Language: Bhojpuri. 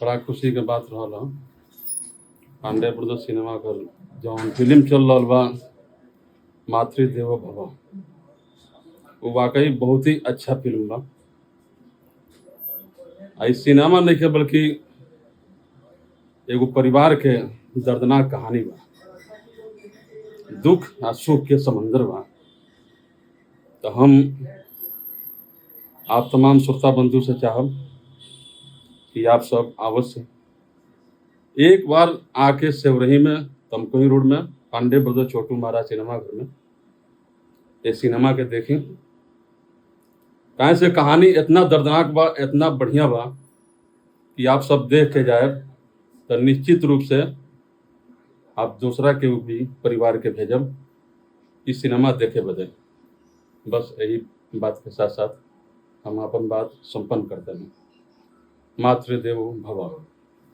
बड़ा खुशी के बात रहल ह पांडे ब्रदर्स सिनेमा घर जौन फिल्म चल रहल बा मातृदेवो भव, वो वाकई बहुत ही अच्छा फिल्म बा। ई सिनेमा नइखे बल्कि एगो परिवार के दर्दनाक कहानी बा, दुख आ सुख के समंदर बा। तो हम आप तमाम श्रोता बंधु से चाहब कि आप सब अवश्य एक बार आके सेवरही में तमकुही रोड में पांडे ब्रदर छोटू महाराज सिनेमा घर में ये सिनेमा के देखें। काहे से कहानी इतना दर्दनाक बा, इतना बढ़िया बा कि आप सब देख के जाए तो निश्चित रूप से आप दूसरा के भी परिवार के भेजब इस सिनेमा देखे बदे। बस यही बात के साथ साथ हम अपन बात संपन्न करते हैं। मातृदेवो भव।